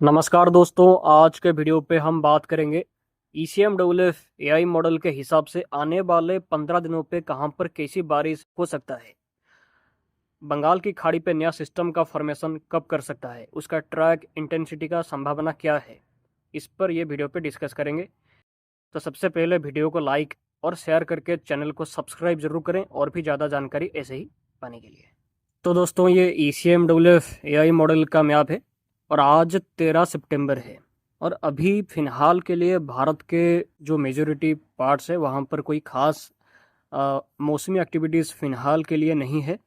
नमस्कार दोस्तों, आज के वीडियो पे हम बात करेंगे ECMWF AI मॉडल के हिसाब से आने वाले 15 दिनों पे कहां पर कैसी बारिश हो सकता है। बंगाल की खाड़ी पे नया सिस्टम का फॉर्मेशन कब कर सकता है, उसका ट्रैक इंटेंसिटी का संभावना क्या है, इस पर ये वीडियो पे डिस्कस करेंगे। तो सबसे पहले वीडियो को लाइक और शेयर करके चैनल को सब्सक्राइब जरूर करें और भी ज़्यादा जानकारी ऐसे ही पाने के लिए। तो दोस्तों, ये ECMWF AI मॉडल का मैप है और आज 13 सितंबर है। और अभी फ़िलहाल के लिए भारत के जो मेजॉरिटी पार्ट्स है वहाँ पर कोई ख़ास मौसमी एक्टिविटीज़ फ़िलहाल के लिए नहीं है।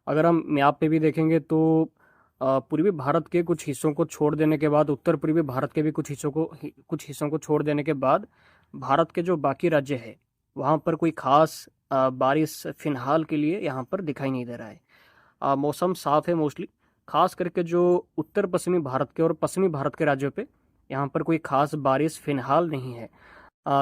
अगर हम मैप पे भी देखेंगे तो पूर्वी भारत के कुछ हिस्सों को छोड़ देने के बाद, उत्तर पूर्वी भारत के भी कुछ हिस्सों को छोड़ देने के बाद भारत के जो बाकी राज्य है वहाँ पर कोई ख़ास बारिश फ़िलहाल के लिए यहाँ पर दिखाई नहीं दे रहा है। मौसम साफ है मोस्टली, खास करके जो उत्तर पश्चिमी भारत के और पश्चिमी भारत के राज्यों पे यहाँ पर कोई खास बारिश फिलहाल नहीं है।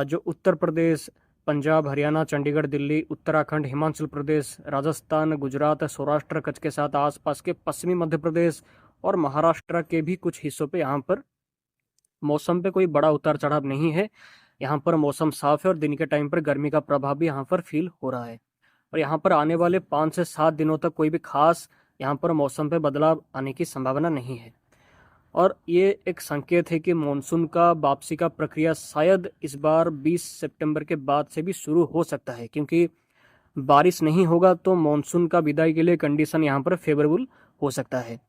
जो उत्तर प्रदेश, पंजाब, हरियाणा, चंडीगढ़, दिल्ली, उत्तराखंड, हिमाचल प्रदेश, राजस्थान, गुजरात, सौराष्ट्र, कच्छ के साथ आसपास के पश्चिमी मध्य प्रदेश और महाराष्ट्र के भी कुछ हिस्सों पे यहाँ पर मौसम पे कोई बड़ा उतार चढ़ाव नहीं है। यहाँ पर मौसम साफ है और दिन के टाइम पर गर्मी का प्रभाव भी यहाँ पर फील हो रहा है। और यहाँ पर आने वाले 5 से 7 दिनों तक कोई भी खास यहाँ पर मौसम पे बदलाव आने की संभावना नहीं है। और ये एक संकेत है कि मानसून का वापसी का प्रक्रिया शायद इस बार 20 सितंबर के बाद से भी शुरू हो सकता है, क्योंकि बारिश नहीं होगा तो मानसून का विदाई के लिए कंडीशन यहाँ पर फेवरेबल हो सकता है।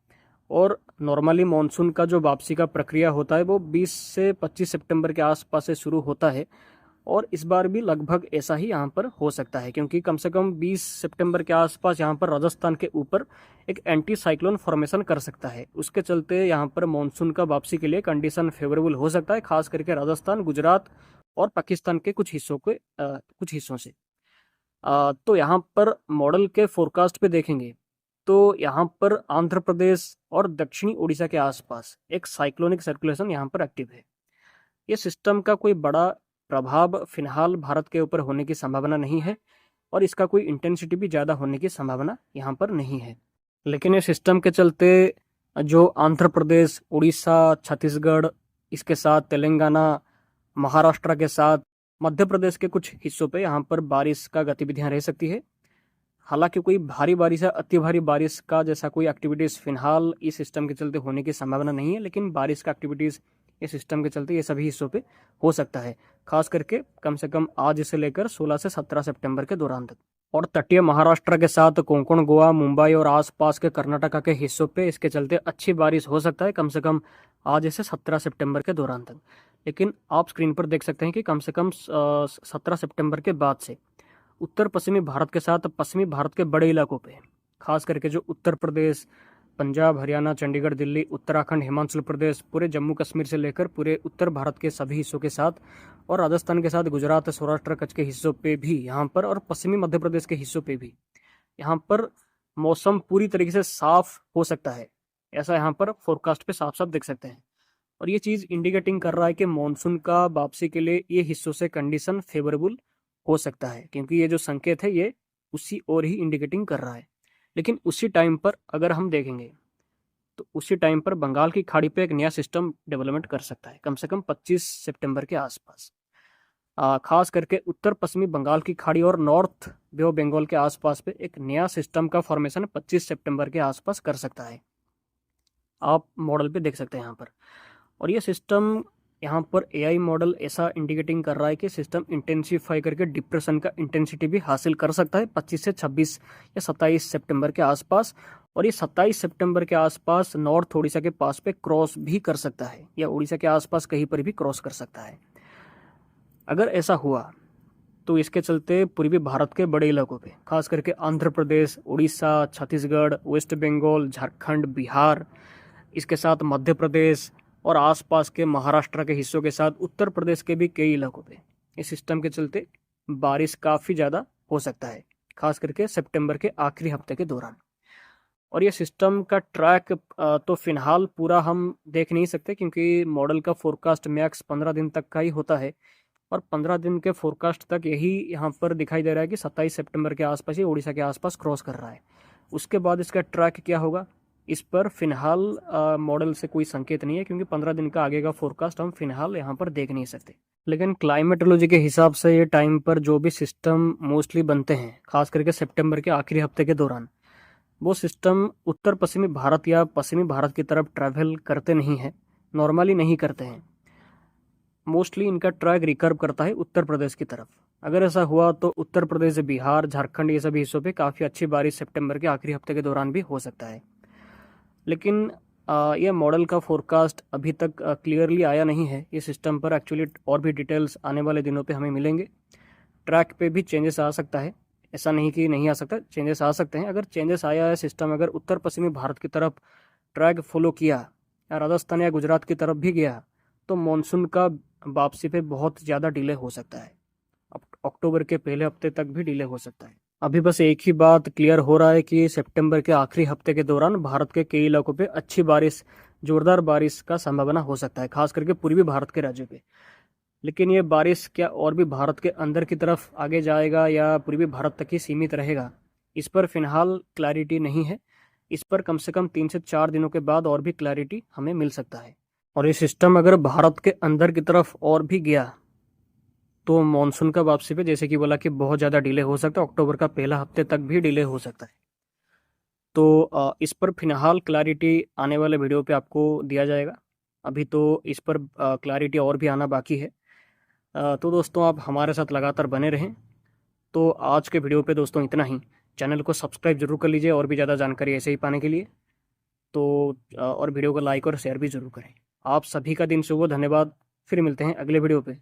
और नॉर्मली मानसून का जो वापसी का प्रक्रिया होता है वो 20 से 25 सितंबर के आसपास से शुरू होता है। और इस बार भी लगभग ऐसा ही यहाँ पर हो सकता है, क्योंकि कम से कम 20 सितंबर के आसपास यहाँ पर राजस्थान के ऊपर एक एंटी साइक्लोन फॉर्मेशन कर सकता है। उसके चलते यहाँ पर मानसून का वापसी के लिए कंडीशन फेवरेबल हो सकता है, खास करके राजस्थान, गुजरात और पाकिस्तान के कुछ हिस्सों से। तो यहाँ पर मॉडल के फोरकास्ट पे देखेंगे तो यहाँ पर आंध्र प्रदेश और दक्षिणी उड़ीसा के आसपास एक साइक्लोनिक सर्कुलेशन यहाँ पर एक्टिव है। ये सिस्टम का कोई बड़ा प्रभाव फिलहाल भारत के ऊपर होने की संभावना नहीं है और इसका कोई इंटेंसिटी भी ज़्यादा होने की संभावना यहाँ पर नहीं है। लेकिन ये सिस्टम के चलते जो आंध्र प्रदेश, उड़ीसा, छत्तीसगढ़, इसके साथ तेलंगाना, महाराष्ट्र के साथ मध्य प्रदेश के कुछ हिस्सों पे यहाँ पर बारिश का गतिविधियाँ रह सकती है। हालांकि कोई भारी बारिश या अति भारी बारिश का जैसा कोई एक्टिविटीज़ फिलहाल इस सिस्टम के चलते होने की संभावना नहीं है, लेकिन बारिश का एक्टिविटीज़ इस सिस्टम के चलते ये सभी हिस्सों पे हो सकता है, खास करके कम से कम आज से लेकर 16 से 17 सितंबर के दौरान तक। और तटीय महाराष्ट्र के साथ कोंकण, गोवा, मुंबई और आसपास के कर्नाटका के हिस्सों पे इसके चलते अच्छी बारिश हो सकता है, कम से कम आज से 17 सितंबर के दौरान तक। लेकिन आप स्क्रीन पर देख सकते हैं कि कम से कम 17 सितंबर के बाद से उत्तर पश्चिमी भारत के साथ पश्चिमी भारत के बड़े इलाकों पे, खास करके जो उत्तर प्रदेश, पंजाब, हरियाणा, चंडीगढ़, दिल्ली, उत्तराखंड, हिमाचल प्रदेश, पूरे जम्मू कश्मीर से लेकर पूरे उत्तर भारत के सभी हिस्सों के साथ और राजस्थान के साथ गुजरात, सौराष्ट्र, कच्छ के हिस्सों पे भी यहाँ पर और पश्चिमी मध्य प्रदेश के हिस्सों पे भी यहाँ पर मौसम पूरी तरीके से साफ हो सकता है। ऐसा यहाँ पर फोरकास्ट पे साफ साफ देख सकते हैं। और ये चीज़ इंडिकेटिंग कर रहा है कि मानसून का वापसी के लिए ये हिस्सों से कंडीशन फेवरेबल हो सकता है, क्योंकि ये जो संकेत है ये उसी ओर ही इंडिकेटिंग कर रहा है। लेकिन उसी टाइम पर अगर हम देखेंगे तो उसी टाइम पर बंगाल की खाड़ी पे एक नया सिस्टम डेवलपमेंट कर सकता है, कम से कम 25 सितंबर के आसपास। खास करके उत्तर पश्चिमी बंगाल की खाड़ी और नॉर्थ बे ऑफ बंगाल के आसपास पे एक नया सिस्टम का फॉर्मेशन 25 सितंबर के आसपास कर सकता है। आप मॉडल पे देख सकते हैं यहाँ पर। और ये सिस्टम यहाँ पर एआई मॉडल ऐसा इंडिकेटिंग कर रहा है कि सिस्टम इंटेंसिफाई करके डिप्रेशन का इंटेंसिटी भी हासिल कर सकता है 25 से 26 या 27 सितंबर के आसपास। और ये 27 सितंबर के आसपास नॉर्थ उड़ीसा के पास पे क्रॉस भी कर सकता है या उड़ीसा के आसपास कहीं पर भी क्रॉस कर सकता है। अगर ऐसा हुआ तो इसके चलते पूर्वी भारत के बड़े इलाकों पे, खास करके आंध्र प्रदेश, उड़ीसा, छत्तीसगढ़, वेस्ट बंगाल, झारखंड, बिहार, इसके साथ मध्य प्रदेश और आसपास के महाराष्ट्र के हिस्सों के साथ उत्तर प्रदेश के भी कई इलाकों पे इस सिस्टम के चलते बारिश काफ़ी ज़्यादा हो सकता है, खास करके सितंबर के आखिरी हफ्ते के दौरान। और ये सिस्टम का ट्रैक तो फिलहाल पूरा हम देख नहीं सकते, क्योंकि मॉडल का फोरकास्ट मैक्स 15 दिन तक का ही होता है। और 15 दिन के फोरकास्ट तक यही यहाँ पर दिखाई दे रहा है कि 27 सितंबर के आसपास ही उड़ीसा के आसपास क्रॉस कर रहा है। उसके बाद इसका ट्रैक क्या होगा इस पर फिलहाल मॉडल से कोई संकेत नहीं है, क्योंकि 15 दिन का आगे का फोरकास्ट हम फिलहाल यहाँ पर देख नहीं सकते। लेकिन क्लाइमेटोलॉजी के हिसाब से ये टाइम पर जो भी सिस्टम मोस्टली बनते हैं, खास करके सितंबर के आखिरी हफ्ते के दौरान, वो सिस्टम उत्तर पश्चिमी भारत या पश्चिमी भारत की तरफ ट्रैवल करते नहीं हैं, नॉर्मली नहीं करते हैं। मोस्टली इनका ट्रैक रिकर्व करता है उत्तर प्रदेश की तरफ। अगर ऐसा हुआ तो उत्तर प्रदेश, बिहार, झारखंड, ये सभी हिस्सों पे काफ़ी अच्छी बारिश सितंबर के आखिरी हफ्ते के दौरान भी हो सकता है। लेकिन यह मॉडल का फोरकास्ट अभी तक क्लियरली आया नहीं है। ये सिस्टम पर एक्चुअली और भी डिटेल्स आने वाले दिनों पे हमें मिलेंगे। ट्रैक पे भी चेंजेस आ सकता है, ऐसा नहीं कि नहीं आ सकता, चेंजेस आ सकते हैं। अगर चेंजेस आया है, सिस्टम अगर उत्तर पश्चिमी भारत की तरफ ट्रैक फॉलो किया या राजस्थान या गुजरात की तरफ भी गया, तो मानसून का वापसी पे बहुत ज़्यादा डिले हो सकता है। अक्टूबर के पहले हफ्ते तक भी डिले हो सकता है। अभी बस एक ही बात क्लियर हो रहा है कि सितंबर के आखिरी हफ्ते के दौरान भारत के कई इलाकों पे अच्छी बारिश, जोरदार बारिश का संभावना हो सकता है, खास करके पूर्वी भारत के राज्यों पे। लेकिन ये बारिश क्या और भी भारत के अंदर की तरफ आगे जाएगा या पूर्वी भारत तक ही सीमित रहेगा, इस पर फिलहाल क्लैरिटी नहीं है। इस पर कम से कम 3 से 4 दिनों के बाद और भी क्लैरिटी हमें मिल सकता है। और ये सिस्टम अगर भारत के अंदर की तरफ और भी गया तो मानसून का वापसी पे, जैसे कि बोला कि बहुत ज़्यादा डिले हो सकता है, अक्टूबर का पहला हफ्ते तक भी डिले हो सकता है। तो इस पर फिलहाल क्लैरिटी आने वाले वीडियो पे आपको दिया जाएगा। अभी तो इस पर क्लैरिटी और भी आना बाकी है। तो दोस्तों, आप हमारे साथ लगातार बने रहें। तो आज के वीडियो पे दोस्तों इतना ही। चैनल को सब्सक्राइब जरूर कर लीजिए और भी ज़्यादा जानकारी ऐसे ही पाने के लिए। तो और वीडियो को लाइक और शेयर भी जरूर करें। आप सभी का दिन शुभ हो। धन्यवाद। फिर मिलते हैं अगले वीडियो पे।